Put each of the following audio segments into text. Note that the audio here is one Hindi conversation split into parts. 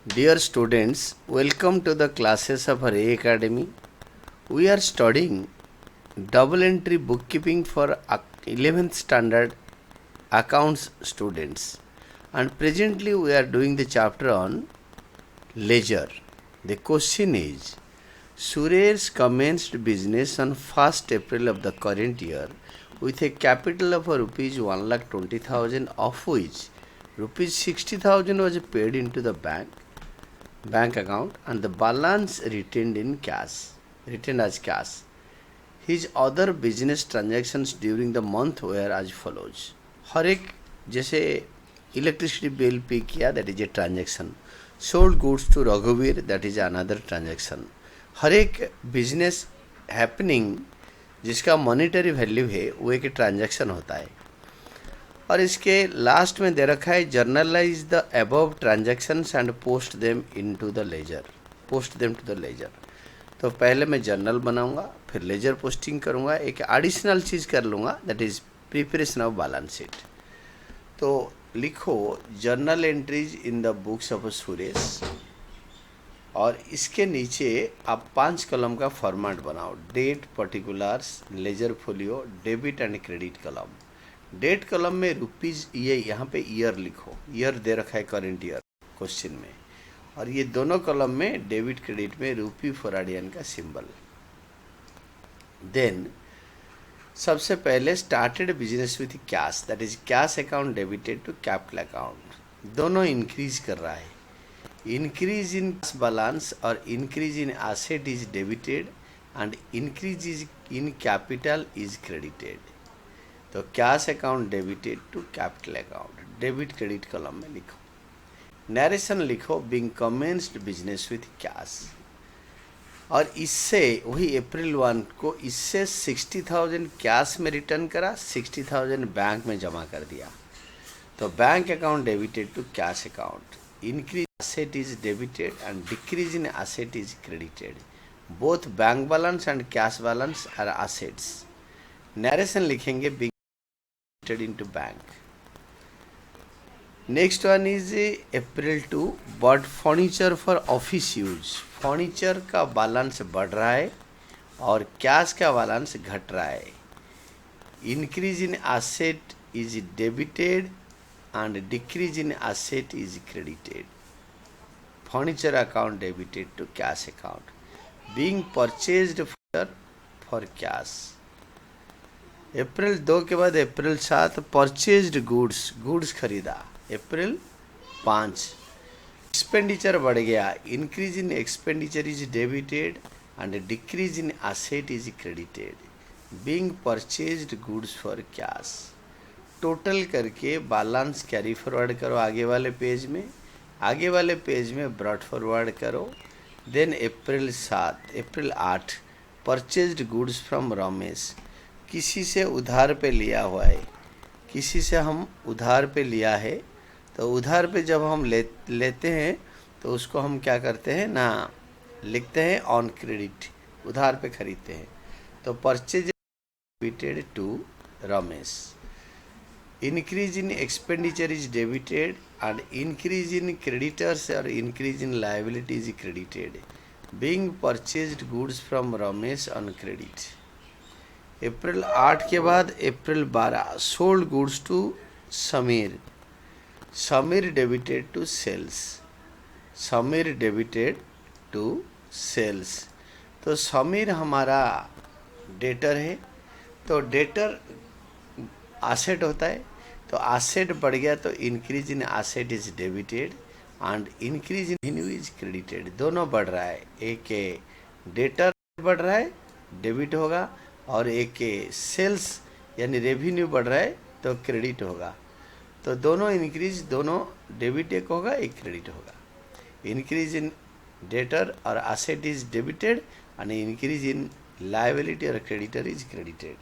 Dear students, welcome to the classes of Array Academy. We are studying double entry bookkeeping for 11th standard accounts students, and presently we are doing the chapter on ledger. The question is, Suresh commenced business on 1st April of the current year with a capital of rupees 1,20,000, of which rupees 60,000 was paid into the bank account and the balance retained as cash. His other business transactions during the month were as follows. हर एक जैसे इलेक्ट्रिसिटी बिल पे किया, that is a transaction. Sold goods to रघुवीर, दैट इज अनदर ट्रांजेक्शन. हर एक बिजनेस हैपनिंग जिसका मॉनेटरी वैल्यू है वो एक ट्रांजेक्शन होता है. और इसके लास्ट में दे रखा है journalise the above transactions and post them to the ledger. तो पहले मैं जर्नल बनाऊंगा, फिर लेजर पोस्टिंग करूंगा, एक एडिशनल चीज़ कर लूँगा, that is preparation of balance sheet. तो लिखो journal entries in the books of Suresh, और इसके नीचे आप 5 कॉलम का फॉर्मेट बनाओ. Date, particulars, ledger folio, debit and credit column. Date column में रुपीज़, ये यहाँ पे ईयर लिखो, ईयर दे रखा है करेंट ईयर क्वेश्चन में. और ये दोनों कॉलम में डेबिट क्रेडिट में रूपी फॉरवर्डियन का सिंबल. देन सबसे पहले started business with cash, that is cash account debited to capital account. दोनों इंक्रीज कर रहा है. इंक्रीज इन बैलेंस और increase in asset is debited and increase is in capital is credited. तो cash account debited to capital account, debit credit column में लिखो. नरेशन लिखो being commenced business with cash. और इससे वही अप्रैल 1 को इससे 60,000 कैश में रिटर्न करा, 60,000 बैंक में जमा कर दिया. तो bank account debited to cash account. Increase asset is debited and decrease in asset is credited. Both bank balance and cash balance are assets. Narration लिखेंगे being into bank. Next one is April 2, bought furniture for office use. Furniture का बैलेंस बढ़ रहा है और कैश का बैलेंस घट रहा है. Increase in asset is debited and decrease in asset is credited. Furniture account debited to cash account. Being purchased for cash. April 2 के बाद अप्रैल 7 परचेज्ड गुड्स खरीदा. अप्रैल 5 एक्सपेंडिचर बढ़ गया. Increase in expenditure is debited and decrease in asset is credited. Being purchased goods for cash. Total करके बैलेंस कैरी फॉरवर्ड करो आगे वाले पेज में ब्रॉट फॉरवर्ड करो. Then April 8 purchased goods from Ramesh. किसी से उधार पे लिया हुआ है, किसी से हम उधार पे लिया है. तो उधार पे जब हम लेते हैं तो उसको हम क्या करते हैं ना, लिखते हैं ऑन क्रेडिट. उधार पे खरीदते हैं. तो purchase debited to Ramesh. Increase in expenditure is debited and increase in creditors और increase in liability is credited. Being purchased goods from Ramesh on credit. April 8 के बाद April 12 sold goods to Sameer. Sameer debited to sales. तो समीर हमारा डेटर है. तो डेटर एसेट होता है. तो एसेट बढ़ गया तो increase in asset is debited and increase in revenue is credited. दोनों बढ़ रहा है. एक डेटर बढ़ रहा है, डेबिट होगा, और एक सेल्स यानी रेवेन्यू बढ़ रहा है तो क्रेडिट होगा. तो दोनों इंक्रीज, दोनों डेबिट एक होगा, एक क्रेडिट होगा. इंक्रीज इन डेटर और asset is debited and increase in liability और creditor is credited.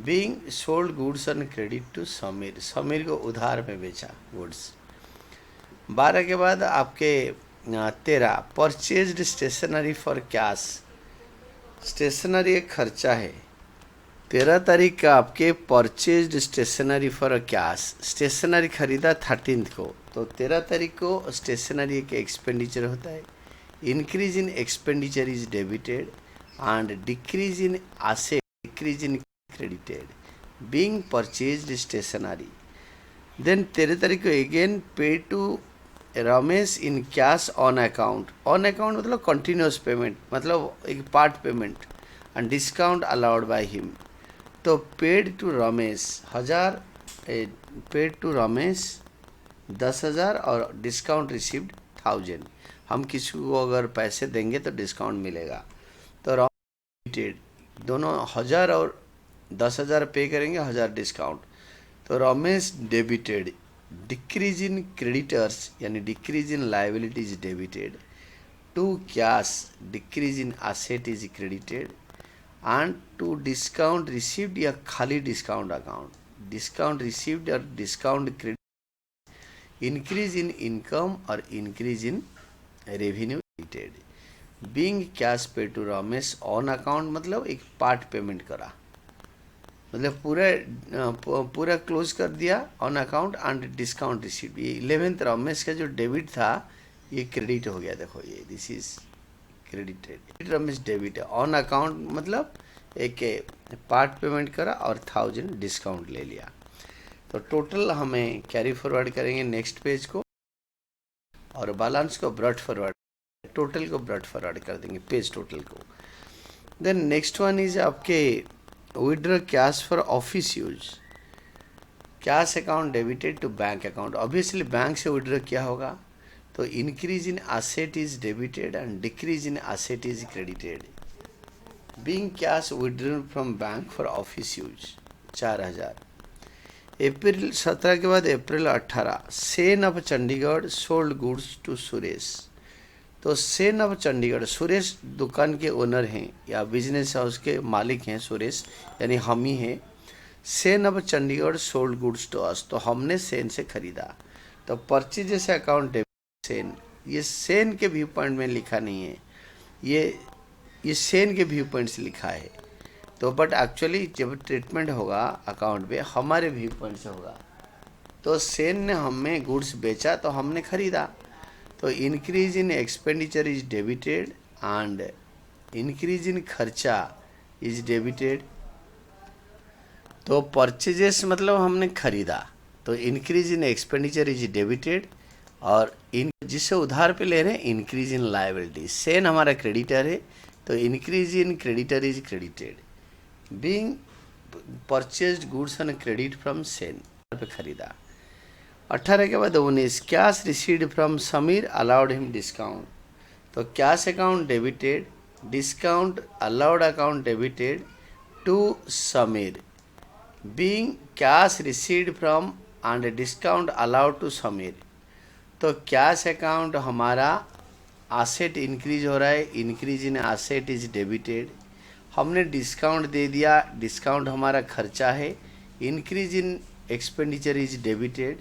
Being sold goods on credit to Sameer. Sameer को उधार में बेचा गुड्स. 12 के बाद आपके 13 purchased stationery for cash. Stationery एक खर्चा है. 13 तारीख का आपके purchased stationery for cash, stationery खरीदा 13 को, तो 13 तारीख को स्टेशनरी के एक्सपेंडिचर होता है। Increase in expenditure is debited and decrease in asset decrease in credited being purchased stationery. Then 13 तारीख को again pay to Ramesh in cash on account, on account मतलब कंटिन्यूस पेमेंट, मतलब एक part payment and discount allowed by him. तो paid to Ramesh 1000, paid to Ramesh 10,000 और डिस्काउंट रिसीव्ड 1000। हम किसी को अगर पैसे देंगे तो डिस्काउंट मिलेगा। तो रमेश दोनों 1000 और 10,000 पे करेंगे, 1000 डिस्काउंट। तो Ramesh debited, decrease in creditors यानी decrease in liability is debited, to cash decrease in asset is credited and to discount received या खाली डिस्काउंट अकाउंट, डिस्काउंट रिसीव्ड और discount credit, increase in income और increase in revenue credited being cash pay to Ramesh on account मतलब एक पार्ट पेमेंट करा, मतलब पूरा क्लोज कर दिया on account and discount received. ये 11th रमेश का जो डेबिट था ये क्रेडिट हो गया, देखो ये this is credited, Ramesh debit है। ऑन अकाउंट मतलब एक पार्ट पेमेंट करा और 1000 डिस्काउंट ले लिया। तो टोटल हमें कैरी फॉरवर्ड करेंगे नेक्स्ट पेज को और बैलेंस को ब्रॉट फॉरवर्ड, टोटल को ब्रॉट फॉरवर्ड कर देंगे पेज टोटल को। देन नेक्स्ट वन इज आपके withdraw cash for office use, cash account debited to bank account, obviously bank से विड्रॉ किया होगा। तो increase in asset is debited and decrease in asset is credited being cash withdrawn from bank for office use 4000। April 17 के बाद April 18 Sen of Chandigarh sold goods to Suresh. तो सेन ऑफ चंडीगढ़, सुरेश दुकान के ओनर हैं या बिजनेस हाउस के मालिक हैं सुरेश, यानी हम ही हैं। Sen of Chandigarh sold goods to us, तो हमने सेन से खरीदा। तो परचेज से अकाउंट डेबिट सेन, ये सेन के व्यू पॉइंट में लिखा नहीं है, ये सेन के व्यू पॉइंट से लिखा है। तो बट एक्चुअली जब ट्रीटमेंट होगा अकाउंट पे हमारे व्यू पॉइंट से होगा। तो सेन ने हमें गुड्स बेचा तो हमने खरीदा। तो increase in expenditure is debited and increase इन खर्चा इज डेबिटेड। तो परचेजेस मतलब हमने खरीदा, तो increase in expenditure is debited, और जिससे उधार पे ले रहे हैं इंक्रीज इन लायबिलिटी। सेन हमारा क्रेडिटर है तो increase in creditor is credited being purchased goods on credit from Sen पे खरीदा। 18 के बाद 19 cash received from Sameer allowed him discount. तो cash account debited, discount allowed account debited to Sameer being cash received from and discount allowed to Sameer. तो कैश अकाउंट हमारा एसेट इंक्रीज हो रहा है, increase in asset is debited. हमने डिस्काउंट दे दिया, डिस्काउंट हमारा खर्चा है, increase in expenditure is debited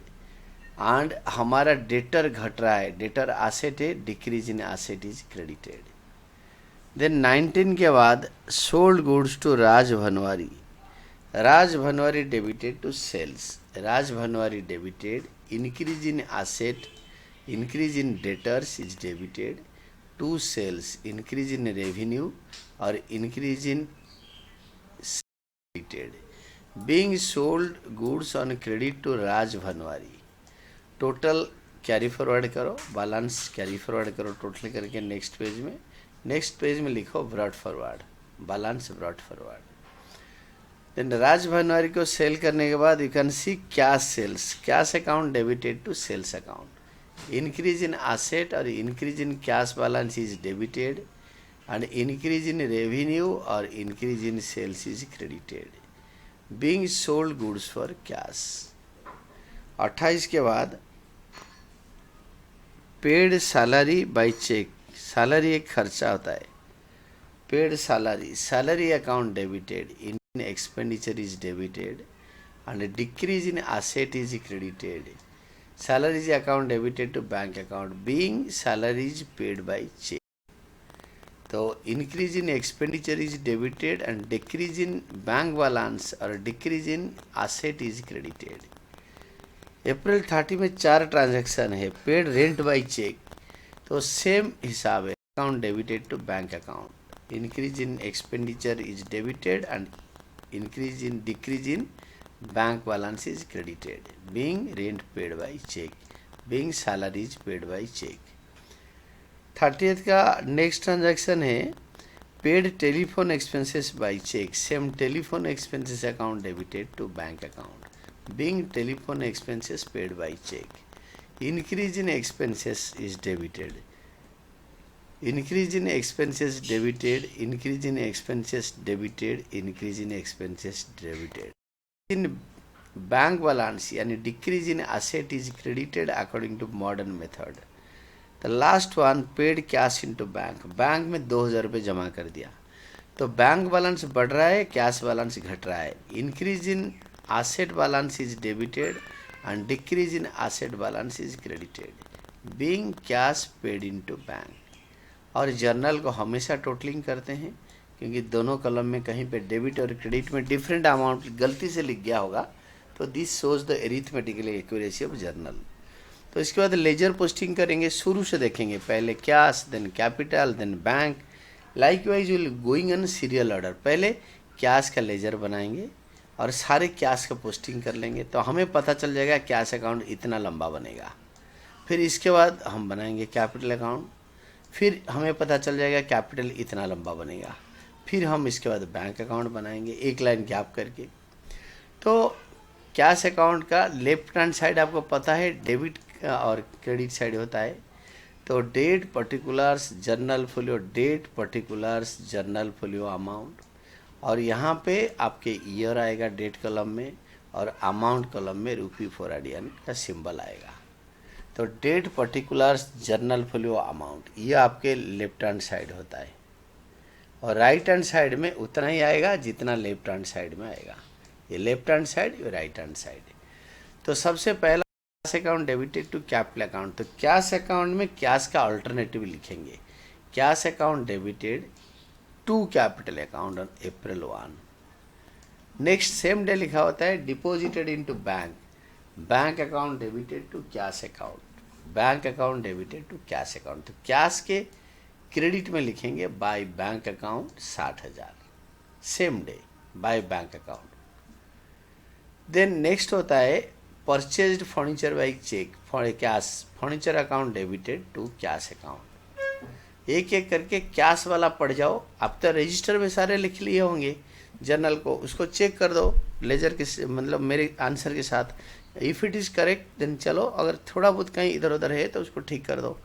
and हमारा डेटर घट रहा है, डेटर एसेट है, decrease in asset is credited. Then 19 के बाद sold goods to Raj Bhanwari, Raj Bhanwari debited to sales, Raj Bhanwari debited, increase in asset increase in debtors is debited to sales, increase in revenue और increase in debited being sold goods on credit to Raj Bhanwari. Total carry forward करो, बैलेंस कैरी फॉरवर्ड करो टोटल करके नेक्स्ट पेज में लिखो brought forward, balance brought forward. Then Raj Bhanwari को सेल करने के बाद you can see cash sales, cash account debited to sales account, increase in asset और increase in cash balance is debited and increase in revenue और increase in sales is credited being sold goods for cash. 28 के बाद paid salary by cheque, salary एक खर्चा होता है, paid salary, salary account debited, in expenditure is debited and decrease in asset is credited, salaries account debited to bank account being salaries paid by cheque. तो increase in expenditure is debited and decrease in bank balance और decrease in asset is credited. April 30 में 4 ट्रांजैक्शन है। पेड रेंट बाई चेक, तो सेम हिसाब है, account debited to bank account. Increase in expenditure is debited and increase in decrease in bank balance is credited. Being rent paid by cheque, being salaries paid by cheque. 30th का नेक्स्ट ट्रांजैक्शन है paid telephone expenses by cheque. Same telephone expenses account debited to bank account, being telephone expenses paid by cheque. Increase in expenses is debited, increase in expenses debited, increase in expenses debited, increase in expenses debited. In bank balance यानी decrease in asset is credited according to modern method. The last one paid cash into bank, bank में 2000 रुपये जमा कर दिया, तो बैंक बैलेंस बढ़ रहा है, कैश बैलेंस घट रहा है। Increase in asset balance is debited and decrease in asset balance is credited, being cash paid into bank. और जर्नल को हमेशा टोटलिंग करते हैं, क्योंकि दोनों कॉलम में कहीं पे डेबिट और क्रेडिट में डिफरेंट अमाउंट गलती से लिख गया होगा, तो this shows the arithmetical accuracy of journal. तो इसके बाद लेजर पोस्टिंग करेंगे, शुरू से देखेंगे, पहले cash, then capital, then bank, likewise will going in serial order. पहले कैश का लेजर बनाएंगे और सारे कैश का पोस्टिंग कर लेंगे, तो हमें पता चल जाएगा कैश अकाउंट इतना लंबा बनेगा। फिर इसके बाद हम बनाएंगे कैपिटल अकाउंट, फिर हमें पता चल जाएगा कैपिटल इतना लंबा बनेगा। फिर हम इसके बाद बैंक अकाउंट बनाएंगे, एक लाइन गैप करके। तो कैश अकाउंट का लेफ्ट हैंड साइड आपको पता है डेबिट और क्रेडिट साइड होता है। तो date particulars journal folio, date particulars journal folio amount, और यहाँ पे आपके ईयर आएगा डेट कॉलम में, और अमाउंट कॉलम में रुपी फॉर इंडियन का सिंबल आएगा। तो date particulars journal folio amount, ये आपके लेफ्ट हैंड साइड होता है, और राइट हैंड साइड में उतना ही आएगा जितना लेफ्ट हैंड साइड में आएगा। ये लेफ्ट हैंड साइड, ये राइट हैंड साइड। तो सबसे पहला cash account debited to capital account, तो कैश अकाउंट में कैश का अल्टरनेटिव लिखेंगे, cash account debited to capital account on April 1। Next same day लिखा होता है deposited into bank, bank account debited to cash account, bank account debited to cash account. तो कैश के क्रेडिट में लिखेंगे by bank account 60,000, same day bye bank account. Then next होता है purchased furniture by cheque for cash, furniture account debited to cash account. एक एक करके कैश वाला पढ़ जाओ। आप तो रजिस्टर में सारे लिख लिए होंगे जर्नल को, उसको चेक कर दो लेजर के मतलब मेरे आंसर के साथ। If it is correct then चलो, अगर थोड़ा बहुत कहीं इधर उधर है तो उसको ठीक कर दो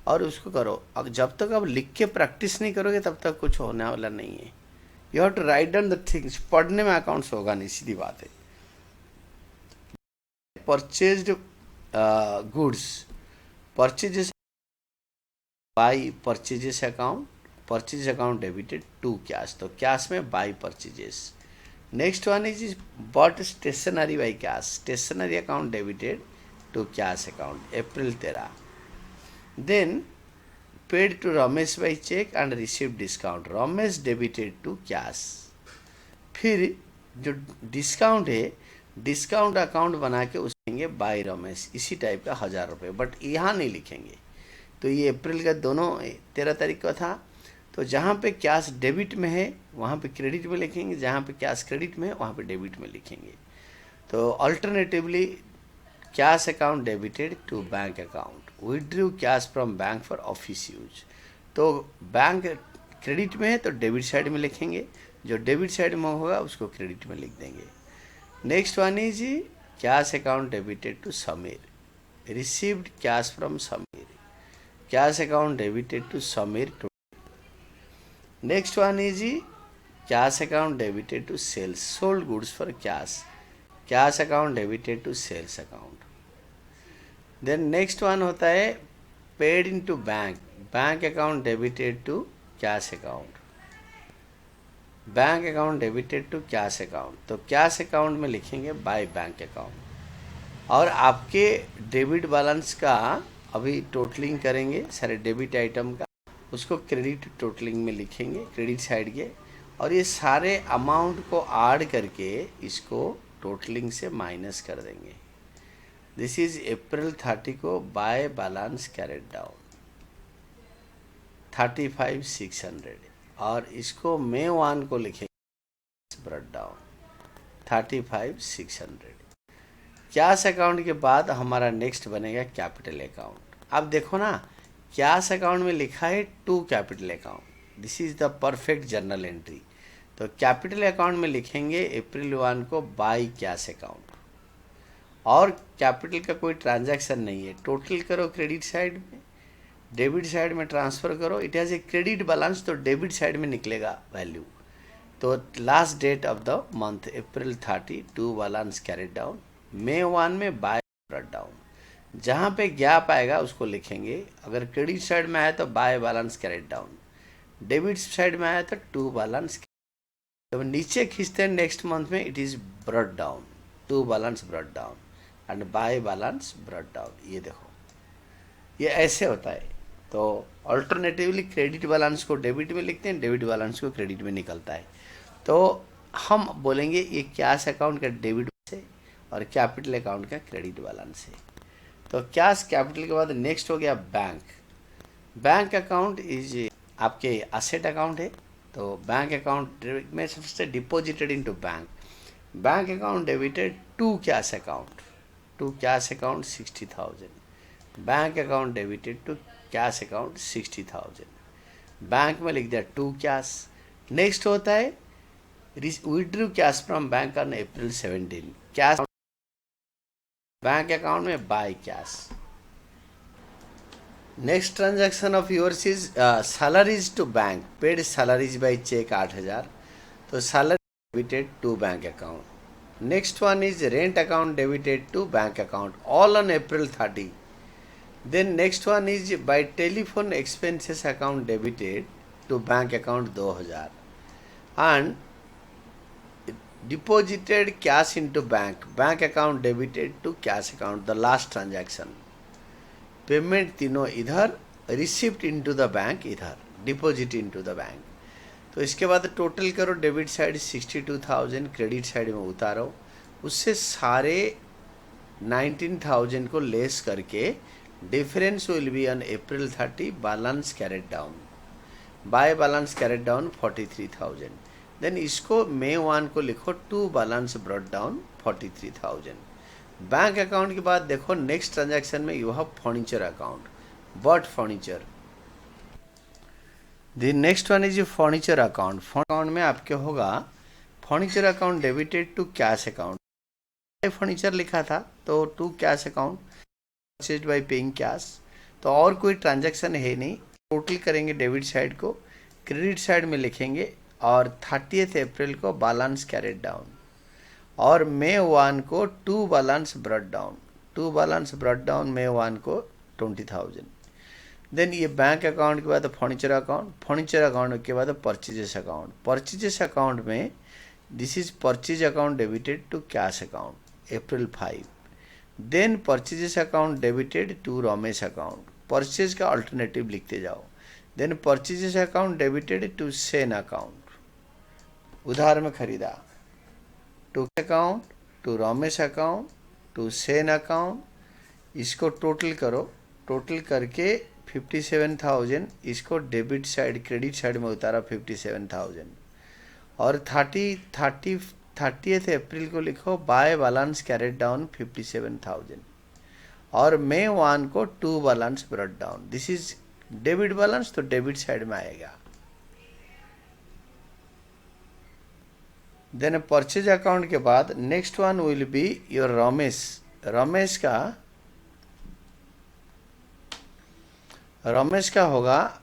और उसको करो। अब जब तक आप लिख के प्रैक्टिस नहीं करोगे तब तक कुछ होने वाला नहीं है। You have to write down the things, पढ़ने में अकाउंट्स होगा नहीं, सीधी बात है। Purchased goods, purchases by purchases account, purchase account debited to cash, तो कैश में by purchases. Next one is bought stationery by cash, stationery account debited to cash account April 13। Then paid to Ramesh by cheque and receive discount, Ramesh debited to cash. फिर जो डिस्काउंट है, डिस्काउंट अकाउंट बना के उसमें बाई रमेश, इसी टाइप का 1000 रुपये, बट यहाँ नहीं लिखेंगे। तो ये अप्रैल का दोनों 13 तारीख का था। तो जहाँ पे कैश डेबिट में है वहाँ पे क्रेडिट में लिखेंगे, जहाँ पे कैश क्रेडिट में है वहाँ पे डेबिट में लिखेंगे। तो alternatively cash account debited to bank account, withdrew cash from bank for office use. तो बैंक क्रेडिट में है तो डेबिट साइड में लिखेंगे, जो डेबिट साइड में होगा उसको क्रेडिट में लिख देंगे। Next one is cash account debited to Sameer, received cash from Sameer, cash account debited to Sameer to. Next one is cash account debited to sales, sold goods for cash, cash account debited to sales account. Then next one होता है paid in to bank, bank account debited to cash account, bank account debited to cash account. तो कैश अकाउंट में लिखेंगे बाय बैंक अकाउंट। और आपके डेबिट बैलेंस का अभी टोटलिंग करेंगे सारे डेबिट आइटम का, उसको क्रेडिट टोटलिंग में लिखेंगे क्रेडिट साइड के, और ये सारे अमाउंट को ऐड करके इसको टोटलिंग से माइनस कर देंगे। दिस इज अप्रैल 30 को बाय बैलेंस कैरेट डाउन 35,600, और इसको मई 1 को लिखेंगे ब्रट डाउन 35,600। कैश अकाउंट के बाद हमारा नेक्स्ट बनेगा कैपिटल अकाउंट। अब देखो ना, कैश अकाउंट में लिखा है to capital account, this is the perfect journal entry. तो कैपिटल अकाउंट में लिखेंगे अप्रैल 1 को बाय कैश अकाउंट, और कैपिटल का कोई ट्रांजैक्शन नहीं है। टोटल करो क्रेडिट साइड में, डेबिट साइड में ट्रांसफ़र करो, it has a credit balance, तो डेबिट साइड में निकलेगा वैल्यू। तो last date of the month April 30 to balance carried down, मई 1 में बाय ब्रट डाउन। जहाँ पे गैप आएगा उसको लिखेंगे। अगर क्रेडिट साइड में आया तो by balance carried down, debit side में आया तो टू बैलेंस। जब नीचे खींचते हैं नेक्स्ट मंथ में, it is brought down, to balance brought down and by balance brought down. ये देखो, ये ऐसे होता है। तो अल्टरनेटिवली क्रेडिट बैलेंस को डेबिट में लिखते हैं, डेबिट बैलेंस को क्रेडिट में निकलता है। तो हम बोलेंगे ये कैश अकाउंट का डेबिट से और कैपिटल अकाउंट का क्रेडिट बैलेंस है। तो कैश कैपिटल के बाद नेक्स्ट हो गया बैंक। बैंक अकाउंट इज आपके एसेट अकाउंट है। तो बैंक अकाउंट में सबसे deposited into bank. Bank account debited to cash account, to cash account 60,000। Bank account debited to cash account 60,000। Bank में लिख दिया टू कैश। नेक्स्ट होता है withdrew cash from bank on April 17, cash bank account में by cash. Next transaction of yours is salaries to bank, paid salaries by cheque 8,000, तो salary debited to bank account. Next one is rent account debited to bank account, all on April 30। Then next one is by telephone expenses account debited to bank account 2,000 and deposited cash into bank, bank account debited to cash account, the last transaction। Payment तीनों इधर, रिसिप्ट इनटू द बैंक इधर, डिपॉजिट इनटू द बैंक। तो इसके बाद टोटल करो, डेबिट साइड 62,000, क्रेडिट साइड में उतारो, उससे सारे 19,000 को लेस करके difference will be on April 30 balance carried down, by balance carried down 43,000। Then इसको मई 1 को लिखो to balance brought down 43,000। Bank account के बाद देखो नेक्स्ट ट्रांजैक्शन में you have furniture account, but furniture. The next one is furniture account. Account में आपके होगा furniture account debited to cash account, furniture लिखा था तो to cash account purchase by paying cash. तो और कोई ट्रांजैक्शन है नहीं। टोटल करेंगे डेबिट साइड को, क्रेडिट साइड में लिखेंगे, और 30 अप्रैल को बैलेंस कैरेट डाउन, और मई 1 को to balance brought down, to balance brought down मई 1 को 20,000। देन ये बैंक अकाउंट के बाद फर्नीचर अकाउंट, फर्नीचर अकाउंट के बाद परचेजेस अकाउंट। परचेजेस अकाउंट में this is purchase account debited to cash account April 5। Then purchases account debited to Ramesh account, purchase का अल्टरनेटिव लिखते जाओ। Then purchases account debited to Sen account, उधार में खरीदा, to account to Ramesh account to Sen account. इसको टोटल करो, टोटल करके 57,000, इसको डेबिट साइड क्रेडिट साइड में उतारा 57,000, और 30th अप्रैल को लिखो बाय बैलेंस कैरेट डाउन 57,000, और मई 1 को to balance brought down. This is debit balance, तो डेबिट साइड में आएगा। देन परचेज अकाउंट के बाद next one will be your Ramesh. Ramesh का होगा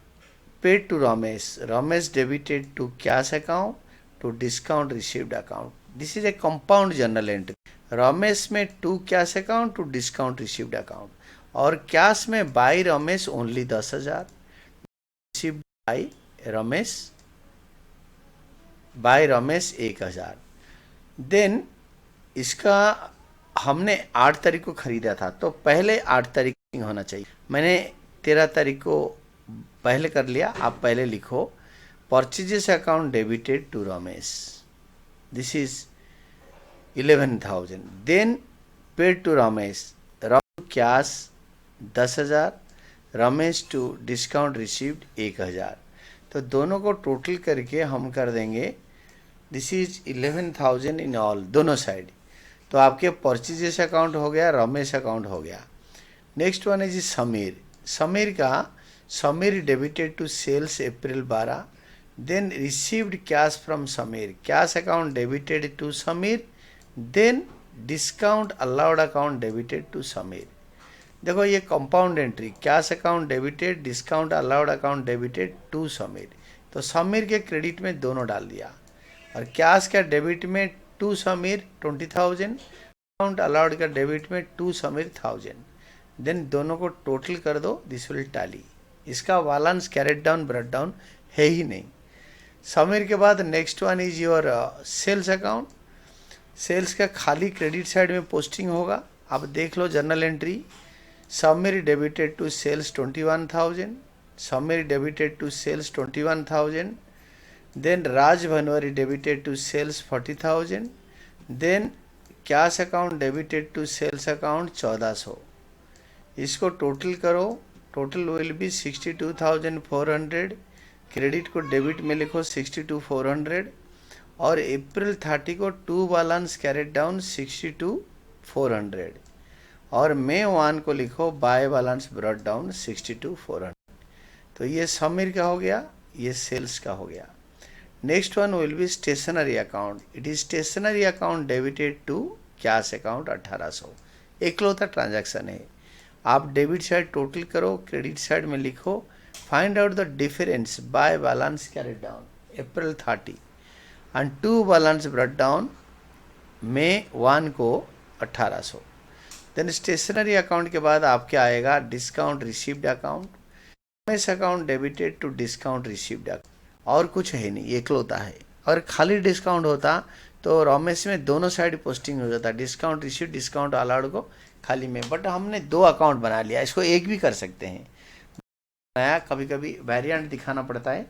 paid to Ramesh debited to cash account to discount received account. This is a compound journal entry. Ramesh में to cash account to discount received account, और कैश में by Ramesh only 10,000, received by Ramesh 1,000। Then इसका हमने 8 तारीख को खरीदा था, तो पहले 8 तारीख होना चाहिए। मैंने 13 तारीख को पहले कर लिया, आप पहले लिखो purchases account debited to Ramesh, this is 11,000. Then paid to Ramesh, cash 10,000, Ramesh to discount received 1,000. तो दोनों को टोटल करके हम कर देंगे, दिस इज 11,000 इन ऑल, दोनों साइड. तो आपके परचेजेस अकाउंट हो गया, रमेश अकाउंट हो गया. Next one is Sameer. Sameer का, Sameer debited to sales April 12. Then received cash from Sameer, cash account debited to Sameer. Then discount allowed account debited to Sameer. देखो ये compound entry, cash account debited, discount allowed account debited to Sameer. तो समीर के क्रेडिट में दोनों डाल दिया, और कैश का डेबिट में टू समीर 20,000, अकाउंट अलाउड का डेबिट में टू समीर 1,000. देन दोनों को टोटल कर दो, दिस विल टैली. इसका balance carried down brought down है ही नहीं. समीर के बाद next one is your sales account. Sales का खाली क्रेडिट साइड में पोस्टिंग होगा. आप देख लो journal entry, Sameer debited to sales 21,000, Sameer debited to sales 21,000. Then Raj Bhanwari debited to sales 40,000. Then cash account debited to sales account 1,400. इसको टोटल करो, टोटल विल बी 62,400. क्रेडिट को डेबिट में लिखो 62,400, और अप्रैल 30 को टू बैलेंस कैरेट डाउन 62,400, और मई 1 को लिखो बाय बैलेंस ब्रॉट डाउन 62,400. तो ये समीर का हो गया, ये सेल्स का हो गया. Next one will be stationery account. It is stationery account debited to cash account 1,800. एकलौता ट्रांजैक्शन है. आप डेबिट साइड टोटल करो, क्रेडिट साइड में लिखो find out the difference by balance carried down April 30 and to balance brought down मई 1 को 1,800. देन स्टेशनरी अकाउंट के बाद आपके आएगा discount received account, Ramesh account debited to discount received account. और कुछ है नहीं, एकलौता है. और खाली डिस्काउंट होता तो रमेश में दोनों साइड पोस्टिंग हो जाता, डिस्काउंट रिसीव्ड, डिस्काउंट अलाउड को खाली में. बट हमने दो अकाउंट बना लिया, इसको एक भी कर सकते हैं. नया कभी कभी वेरिएंट दिखाना पड़ता है,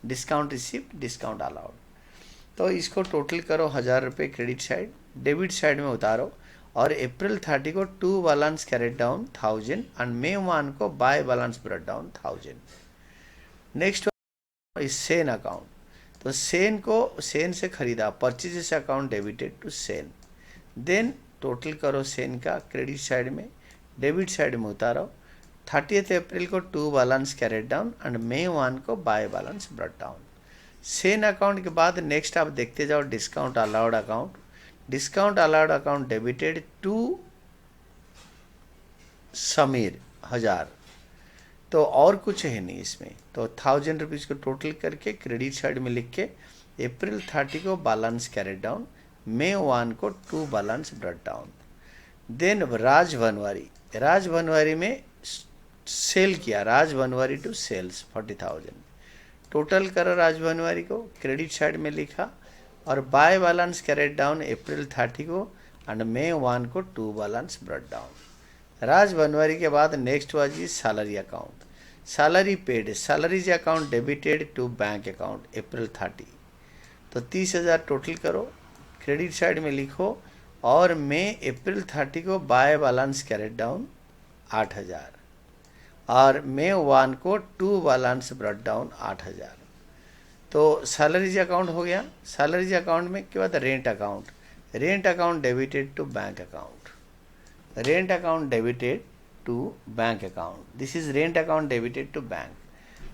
डिस्काउंट रिसीव्ड, डिस्काउंट अलाउड. तो इसको टोटल करो 1,000 रुपये क्रेडिट साइड, डेबिट साइड में उतारो, और अप्रैल 30 को to balance carried down 1,000 and May 1 को by balance brought down 1,000. Next is Sen account. तो सेन को सेन से खरीदा, purchases account debited to Sen. Then total करो सेन का क्रेडिट साइड में, डेबिट साइड में उतारो. 30 अप्रैल को to balance carried down and May 1 को by balance brought down. Sen account के बाद नेक्स्ट आप देखते जाओ discount allowed account. Discount allowed account debited to Sameer 1,000. तो और कुछ है नहीं इसमें. तो 1,000 रुपीज़ को टोटल करके क्रेडिट साइड में लिख के अप्रैल 30 को बैलेंस कैरेट डाउन, मई 1 को to balance brought down. Then Raj Bhanwari, Raj Bhanwari में सेल किया, Raj Bhanwari to sales 40,000. Total करो राज भनवारी को, क्रेडिट साइड में लिखा, और by balance carried down April 30 को एंड मई 1 को to balance brought down. Raj Bhanwari के बाद next was salary account. Salary paid, salaries account debited to bank account April 30. तो 30,000 टोटल करो, क्रेडिट साइड में लिखो, और मई अप्रैल 30 को बाय बैलेंस कैरेट डाउन 8,000, और मई 1 को टू बैलेंस ब्रॉट डाउन 8,000. तो सैलरीज अकाउंट हो गया. सैलरीज अकाउंट में के बाद rent account, rent account debited to bank account, rent account debited to bank account, this is rent account debited to bank.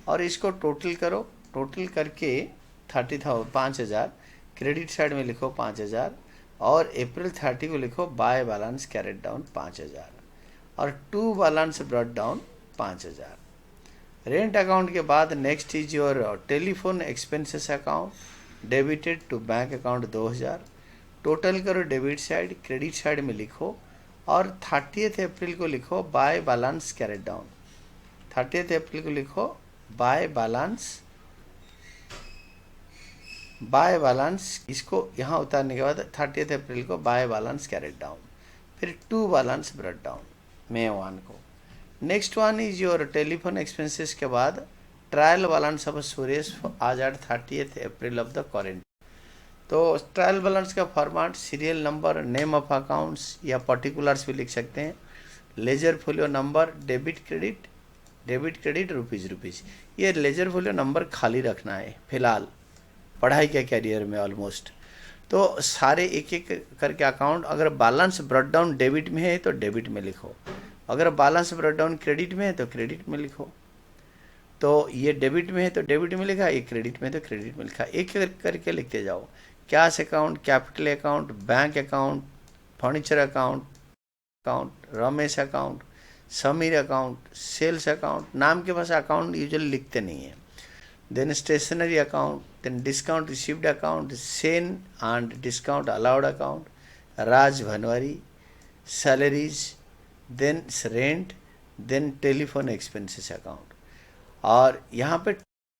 और इसको टोटल करो, टोटल करके 5,000, क्रेडिट साइड में लिखो 5,000, और अप्रैल 30 को लिखो बाय बैलेंस कैरेट डाउन 5,000, और to balance brought down 5,000. Rent account के बाद next is your telephone expenses account debited to bank account 2,000. Total करो डेबिट साइड, क्रेडिट साइड में लिखो, और 30 अप्रैल को लिखो by balance carried down. 30 April को लिखो बाय बैलेंस, इसको यहाँ उतारने के बाद 30 अप्रैल को बाय बैलेंस कैरेट डाउन, फिर टू बैलेंस ब्रॉट डाउन मई 1 को. Next one is your telephone expenses के बाद trial balance of Suresh as at 30th April of the current. तो ट्रायल बैलेंस का format serial number, name of accounts या पर्टिकुलर्स भी लिख सकते हैं, ledger folio number, debit credit rupees. ये लेजर फोलियो नंबर खाली रखना है फिलहाल पढ़ाई के कैरियर में ऑलमोस्ट। तो सारे एक एक करके अकाउंट, अगर बैलेंस ब्रॉट डाउन डेबिट में है तो डेबिट में लिखो, अगर बैलेंस ब्रॉट डाउन क्रेडिट में है तो क्रेडिट में लिखो। तो ये डेबिट में है तो डेबिट में लिखा, ये क्रेडिट में है तो क्रेडिट में लिखा, एक एक करके लिखते जाओ। Cash account, capital account, bank account, furniture account, Ramesh account, Sameer account, sales account. नाम के पास अकाउंट यूजुअली लिखते नहीं है। Then stationery account, then discount received account, Sen and discount allowed account, Raj Bhanwari, salaries, then rent, then telephone expenses account. और यहाँ पे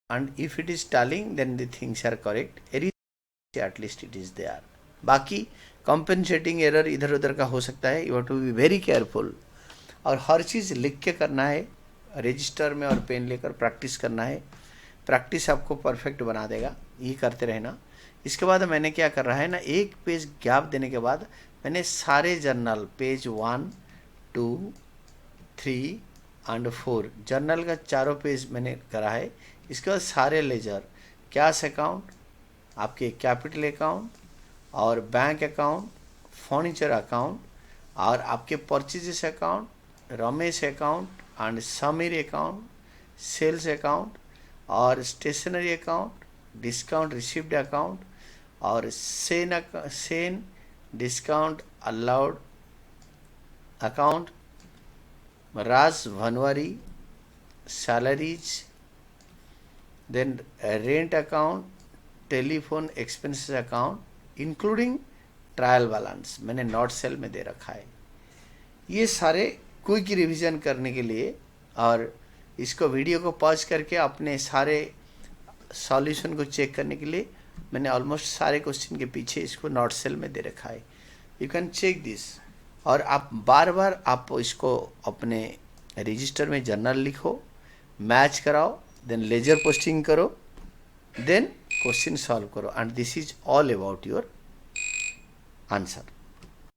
and if it is tallying then the things are correct, at least it is there. बाकी कंपेंसेटिंग एरर इधर उधर का हो सकता है, you have to be very careful. और हर चीज़ लिख के करना है, रजिस्टर में और पेन लेकर प्रैक्टिस करना है। प्रैक्टिस आपको परफेक्ट बना देगा, ये करते रहना। इसके बाद मैंने क्या कर रहा है ना, एक पेज गैप देने के बाद मैंने सारे जर्नल पेज 1, 2, 3 एंड 4 जर्नल का चारों पेज मैंने करा है। इसके बाद सारे लेजर, कैश अकाउंट, आपके कैपिटल अकाउंट और बैंक अकाउंट, फर्नीचर अकाउंट और आपके purchases account, Ramesh account and Sameer account, sales account और stationery account, discount received account और Sen discount allowed account, Raj Bhanwari, salaries, then rent account, telephone expenses account including trial balance मैंने नोट सेल में दे रखा है। ये सारे क्विक रिवीजन करने के लिए और इसको वीडियो को पॉज करके अपने सारे सॉल्यूशन को चेक करने के लिए मैंने ऑलमोस्ट सारे क्वेश्चन के पीछे इसको नोट सेल में दे रखा है। You can check this. और आप बार बार आप इसको अपने रजिस्टर में जर्नल लिखो, मैच कराओ, देन लेजर पोस्टिंग करो, देन क्वेश्चन सॉल्व करो, and this is all about your answer.